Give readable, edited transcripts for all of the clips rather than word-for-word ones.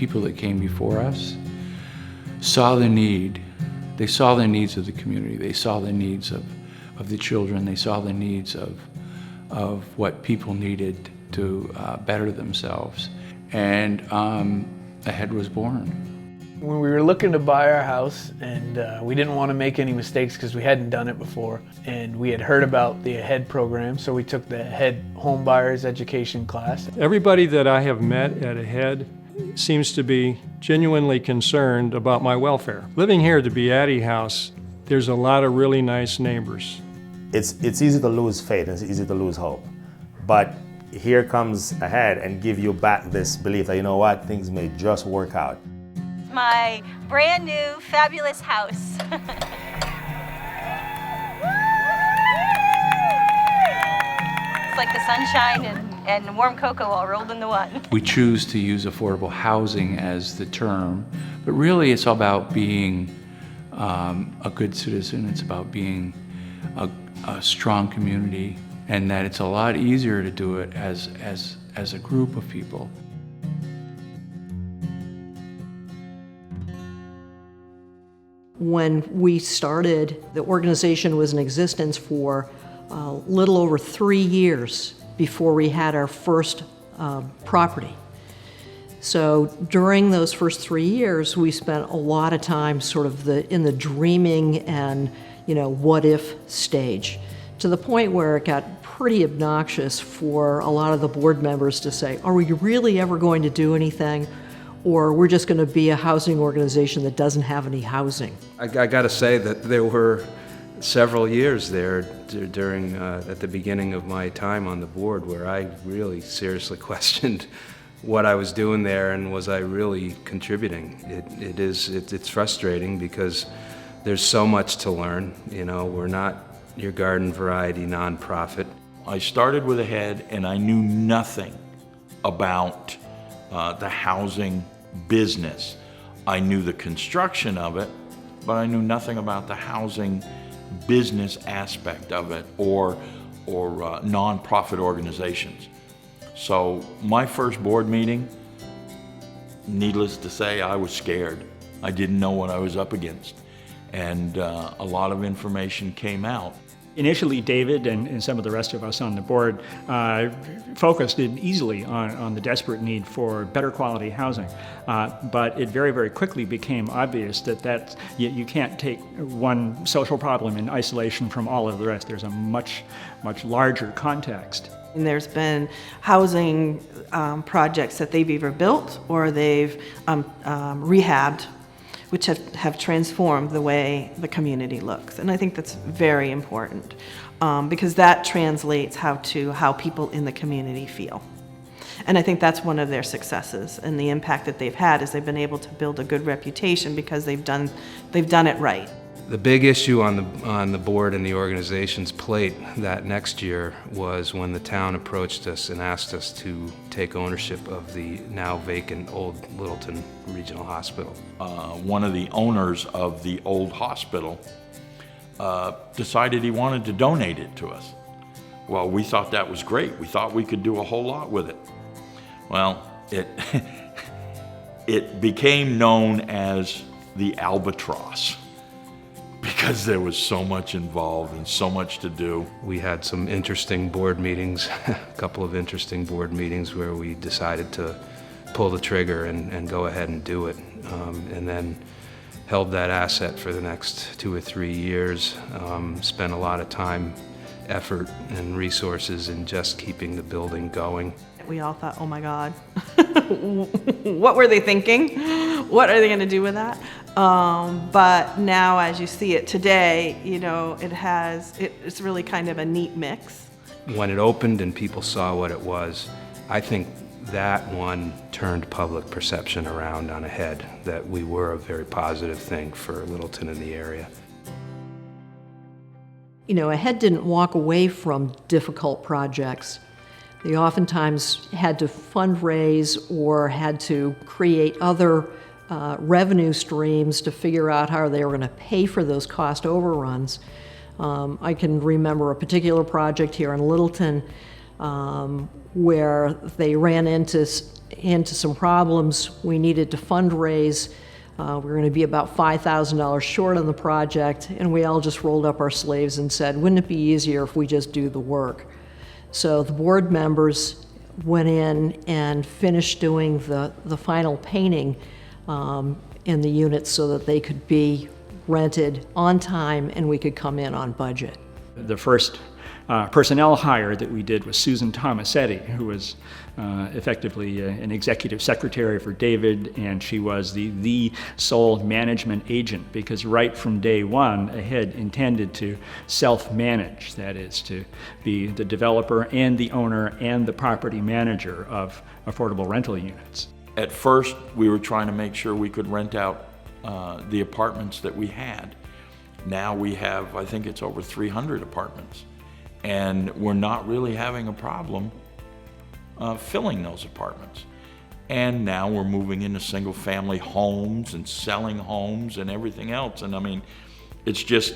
people that came before us saw the need. They saw the needs of the community. They saw the needs of the children. They saw the needs of what people needed to better themselves. And AHEAD was born. When we were looking to buy our house, and we didn't want to make any mistakes because we hadn't done it before, and we had heard about the AHEAD program, so we took the AHEAD Home Buyers Education class. Everybody that I have met at AHEAD seems to be genuinely concerned about my welfare. Living here at the Beatty House, there's a lot of really nice neighbors. It's easy to lose faith, it's easy to lose hope, but here comes AHEAD and give you back this belief that, you know what, things may just work out. My brand new fabulous house. It's like the sunshine and warm cocoa all rolled into one. We choose to use affordable housing as the term, but really it's about being a good citizen. It's about being a strong community, and that it's a lot easier to do it as a group of people. When we started, the organization was in existence for a little over 3 years before we had our first property. So during those first 3 years, we spent a lot of time sort of in the dreaming and, what if stage, to the point where it got pretty obnoxious for a lot of the board members to say, are we really ever going to do anything? Or we're just going to be a housing organization that doesn't have any housing. I got to say that there were several years there during at the beginning of my time on the board where I really seriously questioned what I was doing there and was I really contributing. It's frustrating because there's so much to learn. We're not your garden variety nonprofit. I started with AHEAD and I knew nothing about the housing business. I knew the construction of it, but I knew nothing about the housing business aspect of it or nonprofit organizations. So my first board meeting, needless to say, I was scared. I didn't know what I was up against. And a lot of information came out. Initially, David and some of the rest of us on the board focused easily on the desperate need for better quality housing. But it very, very quickly became obvious that you can't take one social problem in isolation from all of the rest. There's a much, much larger context. And there's been housing projects that they've either built or they've rehabbed, which have transformed the way the community looks. And I think that's very important because that translates how people in the community feel. And I think that's one of their successes, and the impact that they've had is they've been able to build a good reputation because they've done it right. The big issue on the board and the organization's plate that next year was when the town approached us and asked us to take ownership of the now vacant old Littleton Regional Hospital. One of the owners of the old hospital decided he wanted to donate it to us. Well, we thought that was great. We thought we could do a whole lot with it. Well, it became known as the Albatross, because there was so much involved and so much to do. We had some interesting board meetings, a couple of interesting board meetings where we decided to pull the trigger and go ahead and do it. And then held that asset for the next 2 or 3 years, spent a lot of time, effort, and resources in just keeping the building going. We all thought, oh my God, what were they thinking? What are they going to do with that? But now as you see it today, it's really kind of a neat mix. When it opened and people saw what it was, I think that one turned public perception around on AHEAD, that we were a very positive thing for Littleton in the area. AHEAD didn't walk away from difficult projects. They oftentimes had to fundraise or had to create other revenue streams to figure out how they were going to pay for those cost overruns. I can remember a particular project here in Littleton where they ran into into some problems. We needed to fundraise. We were going to be about $5,000 short on the project, and we all just rolled up our sleeves and said, wouldn't it be easier if we just do the work? So the board members went in and finished doing the final painting in the units so that they could be rented on time and we could come in on budget. The first personnel hire that we did was Susan Tomasetti, who was effectively an executive secretary for David, and she was the sole management agent, because right from day one, AHEAD intended to self-manage, that is, to be the developer and the owner and the property manager of affordable rental units. At first, we were trying to make sure we could rent out the apartments that we had. Now we have, I think it's over 300 apartments, and we're not really having a problem filling those apartments. And now we're moving into single-family homes and selling homes and everything else. And I mean, it's just,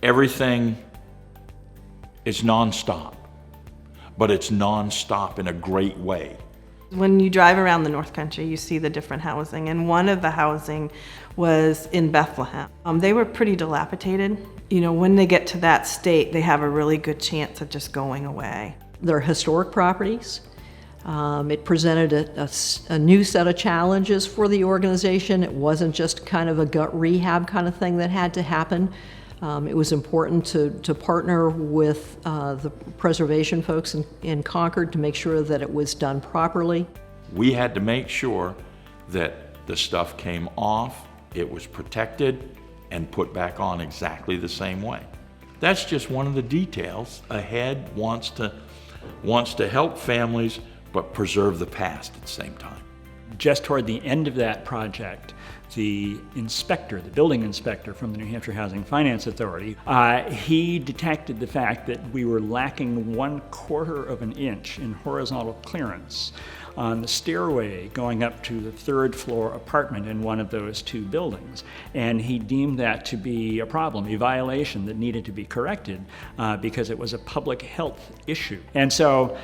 everything is nonstop, but it's nonstop in a great way. When you drive around the North Country, you see the different housing, and one of the housing was in Bethlehem. They were pretty dilapidated. You know, when they get to that state, they have a really good chance of just going away. They're historic properties. It presented a new set of challenges for the organization. It wasn't just kind of a gut rehab kind of thing that had to happen. It was important to partner with the preservation folks in Concord to make sure that it was done properly. We had to make sure that the stuff came off, it was protected, and put back on exactly the same way. That's just one of the details. AHEAD wants to help families, but preserve the past at the same time. Just toward the end of that project, the inspector, the building inspector from the New Hampshire Housing Finance Authority, he detected the fact that we were lacking 1/4 of an inch in horizontal clearance on the stairway going up to the 3rd floor apartment in one of those two buildings. And he deemed that to be a problem, a violation that needed to be corrected because it was a public health issue. And so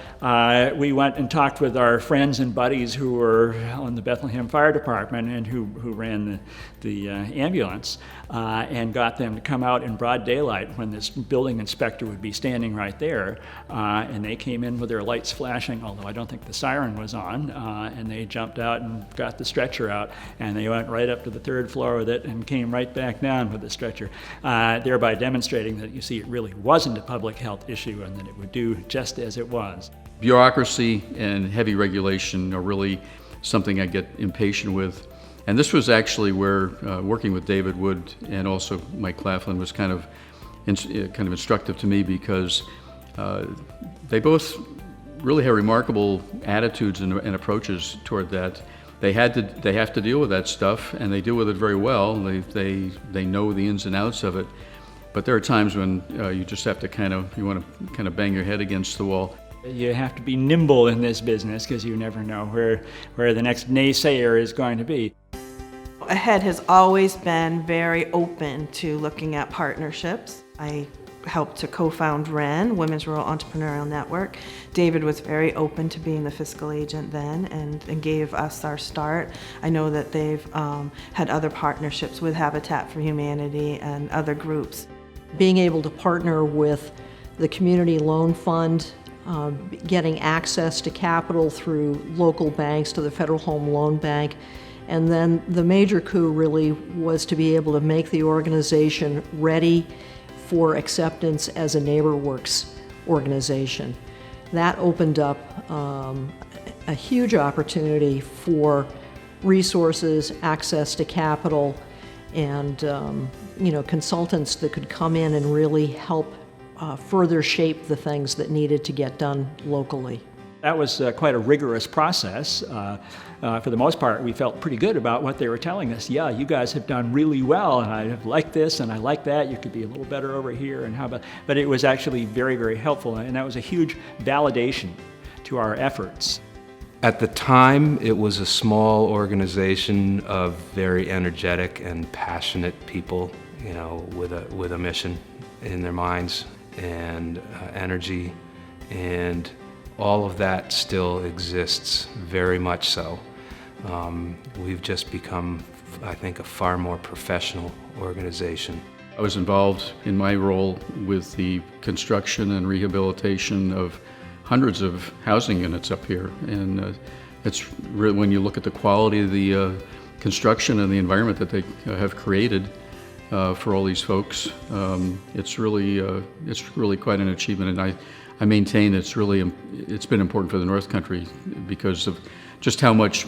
we went and talked with our friends and buddies who were on the Bethlehem Fire Department and who ran the ambulance and got them to come out in broad daylight when this building inspector would be standing right there. And they came in with their lights flashing, although I don't think the siren was on, and they jumped out and got the stretcher out, and they went right up to the 3rd floor with it and came right back down with the stretcher, thereby demonstrating that, you see, it really wasn't a public health issue and that it would do just as it was. Bureaucracy and heavy regulation are really something I get impatient with. And this was actually where working with David Wood and also Mike Claflin was kind of instructive to me, because they both really have remarkable attitudes and approaches toward that. They have to deal with that stuff, and they deal with it very well. They know the ins and outs of it. But there are times when you just have to you want to kind of bang your head against the wall. You have to be nimble in this business because you never know where the next naysayer is going to be. AHEAD has always been very open to looking at partnerships. I helped to co-found WREN, Women's Rural Entrepreneurial Network. David was very open to being the fiscal agent then and gave us our start. I know that they've had other partnerships with Habitat for Humanity and other groups. Being able to partner with the Community Loan Fund, getting access to capital through local banks to the Federal Home Loan Bank, and then the major coup really was to be able to make the organization ready for acceptance as a NeighborWorks organization. That opened up a huge opportunity for resources, access to capital, and consultants that could come in and really help further shape the things that needed to get done locally. That was quite a rigorous process. For the most part, we felt pretty good about what they were telling us. Yeah, you guys have done really well, and I like this, and I like that. You could be a little better over here, and how about... But it was actually very, very helpful, and that was a huge validation to our efforts. At the time, it was a small organization of very energetic and passionate people, with a mission in their minds and energy, and all of that still exists, very much so. We've just become, I think, a far more professional organization. I was involved in my role with the construction and rehabilitation of hundreds of housing units up here, and it's really, when you look at the quality of the construction and the environment that they have created for all these folks, it's really quite an achievement. And I maintain it's been important for the North Country because of just how much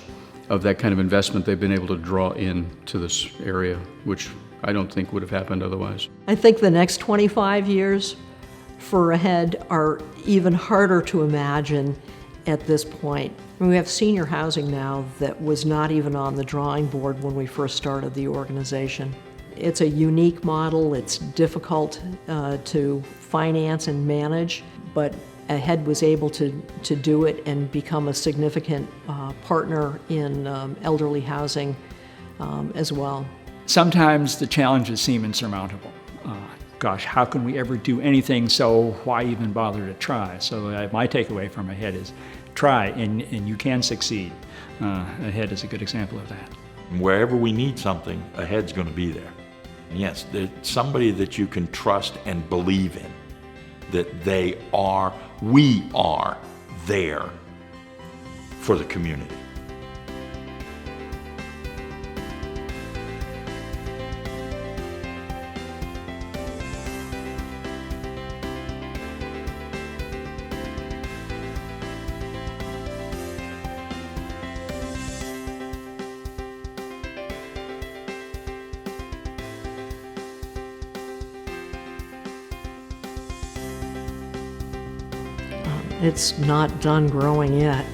of that kind of investment they've been able to draw into this area, which I don't think would have happened otherwise. I think the next 25 years for AHEAD are even harder to imagine at this point. We have senior housing now that was not even on the drawing board when we first started the organization. It's a unique model. It's difficult to finance and manage, but AHEAD was able to do it and become a significant partner in elderly housing as well. Sometimes the challenges seem insurmountable. Gosh, how can we ever do anything, so why even bother to try? So my takeaway from AHEAD is try, and you can succeed. AHEAD is a good example of that. Wherever we need something, AHEAD's going to be there. And yes, there's somebody that you can trust and believe in, that we are there for the community. It's not done growing yet.